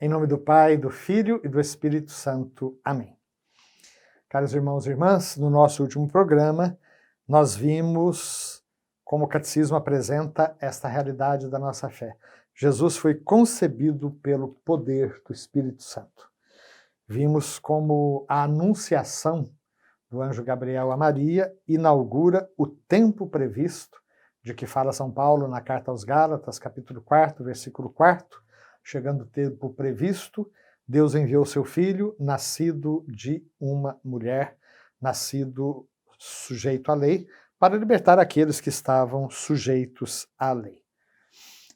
Em nome do Pai, do Filho e do Espírito Santo. Amém. Caros irmãos e irmãs, no nosso último programa, nós vimos como o Catecismo apresenta esta realidade da nossa fé. Jesus foi concebido pelo poder do Espírito Santo. Vimos como a anunciação do anjo Gabriel a Maria inaugura o tempo previsto, de que fala São Paulo na carta aos Gálatas, capítulo 4, versículo 4, chegando o tempo previsto, Deus enviou seu filho, nascido de uma mulher, nascido sujeito à lei, para libertar aqueles que estavam sujeitos à lei.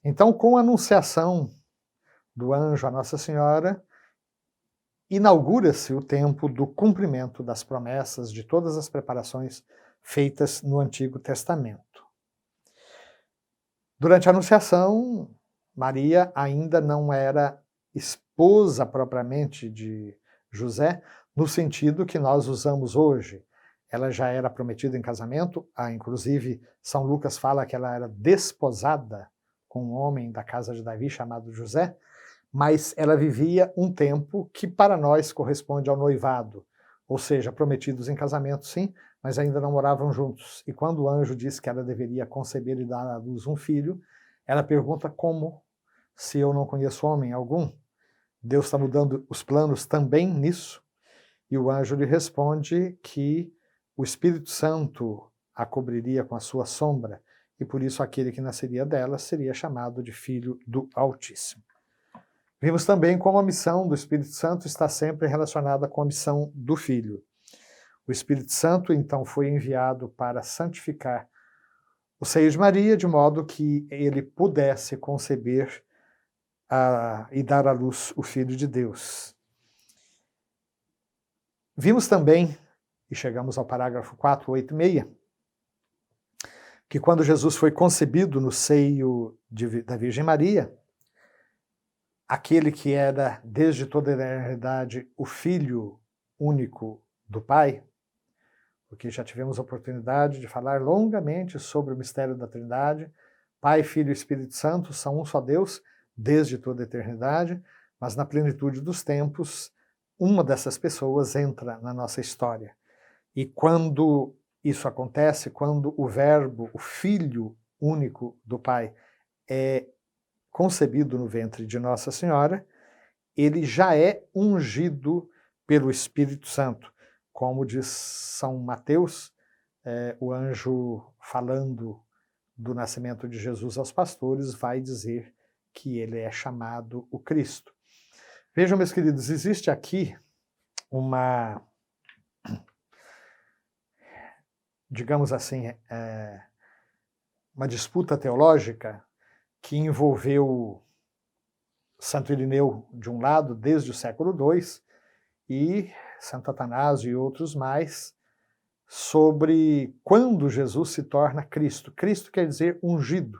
Então, com a anunciação do anjo a Nossa Senhora, inaugura-se o tempo do cumprimento das promessas de todas as preparações feitas no Antigo Testamento. Durante a anunciação, Maria ainda não era esposa propriamente de José, no sentido que nós usamos hoje. Ela já era prometida em casamento, inclusive São Lucas fala que ela era desposada com um homem da casa de Davi chamado José, mas ela vivia um tempo que para nós corresponde ao noivado, ou seja, prometidos em casamento sim, mas ainda não moravam juntos. E quando o anjo diz que ela deveria conceber e dar à luz um filho, ela pergunta como, se eu não conheço homem algum. Deus está mudando os planos também nisso, e o anjo lhe responde que o Espírito Santo a cobriria com a sua sombra, e por isso aquele que nasceria dela seria chamado de Filho do Altíssimo. Vimos também como a missão do Espírito Santo está sempre relacionada com a missão do Filho. O Espírito Santo, então, foi enviado para santificar o seio de Maria, de modo que ele pudesse conceber e dar à luz o Filho de Deus. Vimos também, e chegamos ao parágrafo 486, que quando Jesus foi concebido no seio da Virgem Maria, aquele que era desde toda a eternidade o Filho único do Pai, porque já tivemos a oportunidade de falar longamente sobre o mistério da Trindade, Pai, Filho e Espírito Santo são um só Deus, desde toda a eternidade, mas na plenitude dos tempos, uma dessas pessoas entra na nossa história. E quando isso acontece, quando o Verbo, o Filho único do Pai, é concebido no ventre de Nossa Senhora, ele já é ungido pelo Espírito Santo. Como diz São Mateus, o anjo falando do nascimento de Jesus aos pastores vai dizer que ele é chamado o Cristo. Vejam, meus queridos, existe aqui uma, digamos assim, uma disputa teológica que envolveu Santo Irineu de um lado, desde o século II, e Santo Atanásio e outros mais, sobre quando Jesus se torna Cristo. Cristo quer dizer ungido.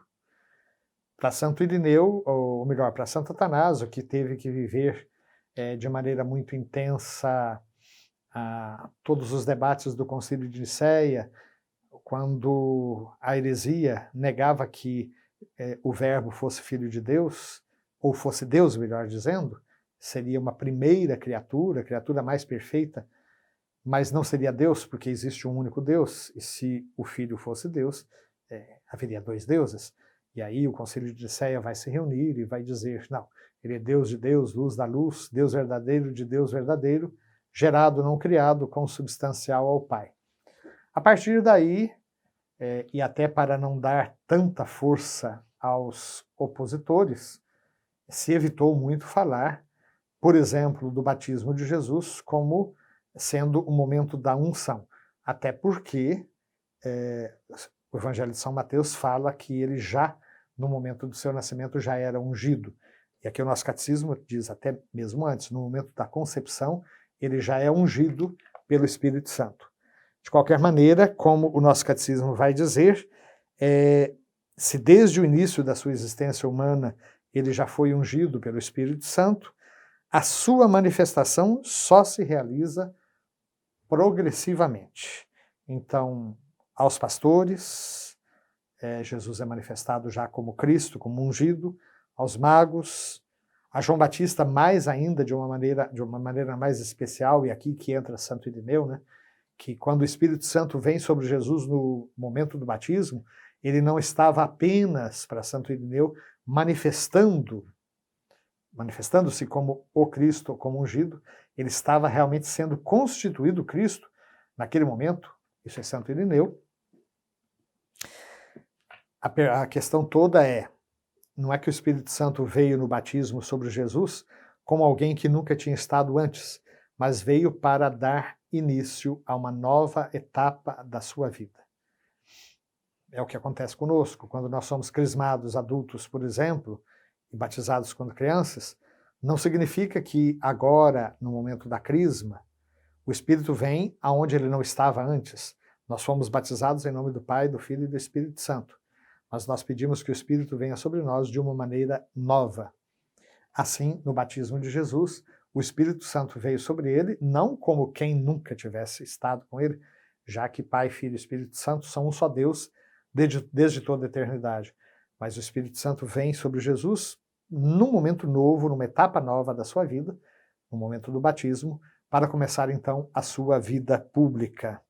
Para Santo Irineu, ou melhor, para Santo Atanásio, que teve que viver de maneira muito intensa todos os debates do Concílio de Nicéia, quando a heresia negava que o Verbo fosse Filho de Deus, ou fosse Deus, melhor dizendo, seria uma primeira criatura, a criatura mais perfeita, mas não seria Deus, porque existe um único Deus, e se o Filho fosse Deus, haveria dois deuses. E aí o Concílio de Nicéia vai se reunir e vai dizer, não, ele é Deus de Deus, luz da luz, Deus verdadeiro de Deus verdadeiro, gerado, não criado, consubstancial ao Pai. A partir daí, e até para não dar tanta força aos opositores, se evitou muito falar, por exemplo, do batismo de Jesus como sendo o momento da unção. Até porque o Evangelho de São Mateus fala que ele já, no momento do seu nascimento, já era ungido. E aqui o nosso catecismo diz até mesmo antes, no momento da concepção, ele já é ungido pelo Espírito Santo. De qualquer maneira, como o nosso catecismo vai dizer, se desde o início da sua existência humana ele já foi ungido pelo Espírito Santo, a sua manifestação só se realiza progressivamente. Então, aos pastores, Jesus é manifestado já como Cristo, como ungido, aos magos, A João Batista, mais ainda, de uma maneira mais especial, e aqui que entra Santo Irineu, né? Que quando o Espírito Santo vem sobre Jesus no momento do batismo, ele não estava apenas, para Santo Irineu, manifestando-se como o Cristo, como ungido, ele estava realmente sendo constituído Cristo naquele momento. Isso é Santo Irineu. A questão toda não é que o Espírito Santo veio no batismo sobre Jesus como alguém que nunca tinha estado antes, mas veio para dar início a uma nova etapa da sua vida. É o que acontece conosco, quando nós somos crismados adultos, por exemplo, e batizados quando crianças, não significa que agora, no momento da crisma, o Espírito vem aonde ele não estava antes. Nós fomos batizados em nome do Pai, do Filho e do Espírito Santo. Mas nós pedimos que o Espírito venha sobre nós de uma maneira nova. Assim, no batismo de Jesus, o Espírito Santo veio sobre ele, não como quem nunca tivesse estado com ele, já que Pai, Filho e Espírito Santo são um só Deus desde toda a eternidade. Mas o Espírito Santo vem sobre Jesus num momento novo, numa etapa nova da sua vida, no momento do batismo, para começar então a sua vida pública.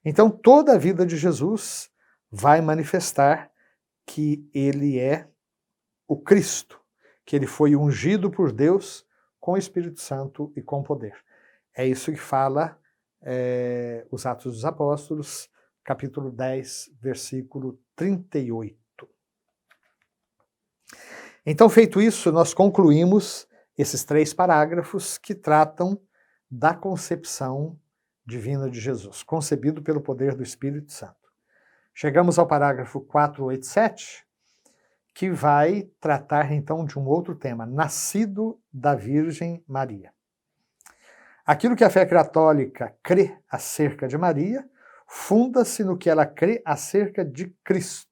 Então toda a vida de Jesus vai manifestar que ele é o Cristo, que ele foi ungido por Deus com o Espírito Santo e com poder. É isso que fala os Atos dos Apóstolos, capítulo 10, versículo 38. Então, feito isso, nós concluímos esses 3 parágrafos que tratam da concepção divina de Jesus, concebido pelo poder do Espírito Santo. Chegamos ao parágrafo 487, que vai tratar então de um outro tema, nascido da Virgem Maria. Aquilo que a fé católica crê acerca de Maria, funda-se no que ela crê acerca de Cristo.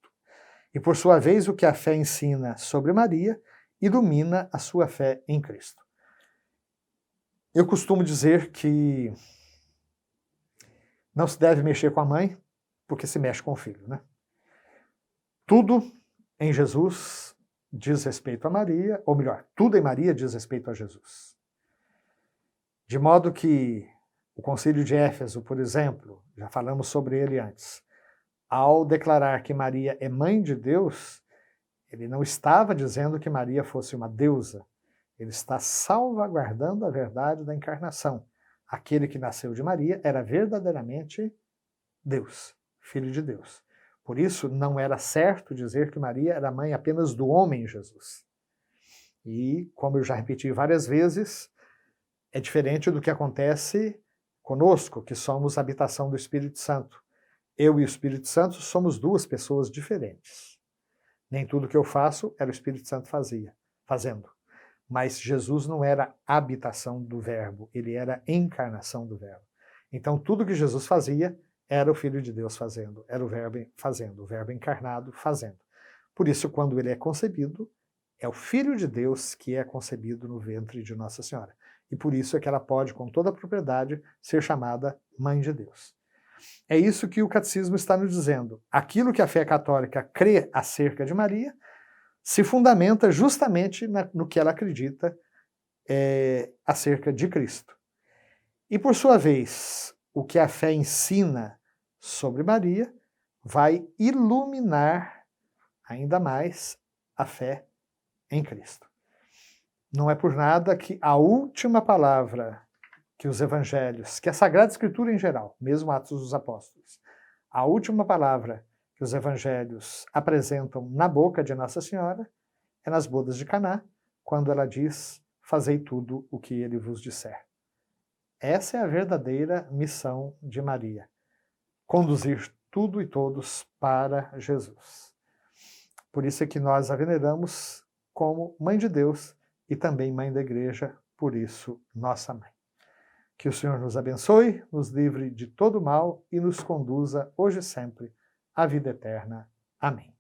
E, por sua vez, o que a fé ensina sobre Maria ilumina a sua fé em Cristo. Eu costumo dizer que não se deve mexer com a mãe, porque se mexe com o filho, né? Tudo em Jesus diz respeito a Maria, ou melhor, tudo em Maria diz respeito a Jesus. De modo que o Concílio de Éfeso, por exemplo, já falamos sobre ele antes, ao declarar que Maria é mãe de Deus, ele não estava dizendo que Maria fosse uma deusa, ele está salvaguardando a verdade da encarnação. Aquele que nasceu de Maria era verdadeiramente Deus, Filho de Deus. Por isso, não era certo dizer que Maria era mãe apenas do homem Jesus. E, como eu já repeti várias vezes, é diferente do que acontece conosco, que somos a habitação do Espírito Santo. Eu e o Espírito Santo somos 2 pessoas diferentes. Nem tudo que eu faço era o Espírito Santo fazendo. Mas Jesus não era habitação do Verbo, ele era encarnação do Verbo. Então tudo que Jesus fazia era o Filho de Deus fazendo, era o Verbo fazendo, o Verbo encarnado fazendo. Por isso, quando ele é concebido, é o Filho de Deus que é concebido no ventre de Nossa Senhora. E por isso é que ela pode, com toda a propriedade, ser chamada Mãe de Deus. É isso que o Catecismo está nos dizendo. Aquilo que a fé católica crê acerca de Maria se fundamenta justamente no que ela acredita acerca de Cristo. E, por sua vez, o que a fé ensina sobre Maria vai iluminar ainda mais a fé em Cristo. Não é por nada que a última palavra que os evangelhos, que a Sagrada Escritura em geral, mesmo Atos dos Apóstolos, a última palavra que os evangelhos apresentam na boca de Nossa Senhora é nas bodas de Caná, quando ela diz: fazei tudo o que ele vos disser. Essa é a verdadeira missão de Maria, conduzir tudo e todos para Jesus. Por isso é que nós a veneramos como Mãe de Deus e também Mãe da Igreja, por isso, nossa Mãe. Que o Senhor nos abençoe, nos livre de todo mal e nos conduza, hoje e sempre, à vida eterna. Amém.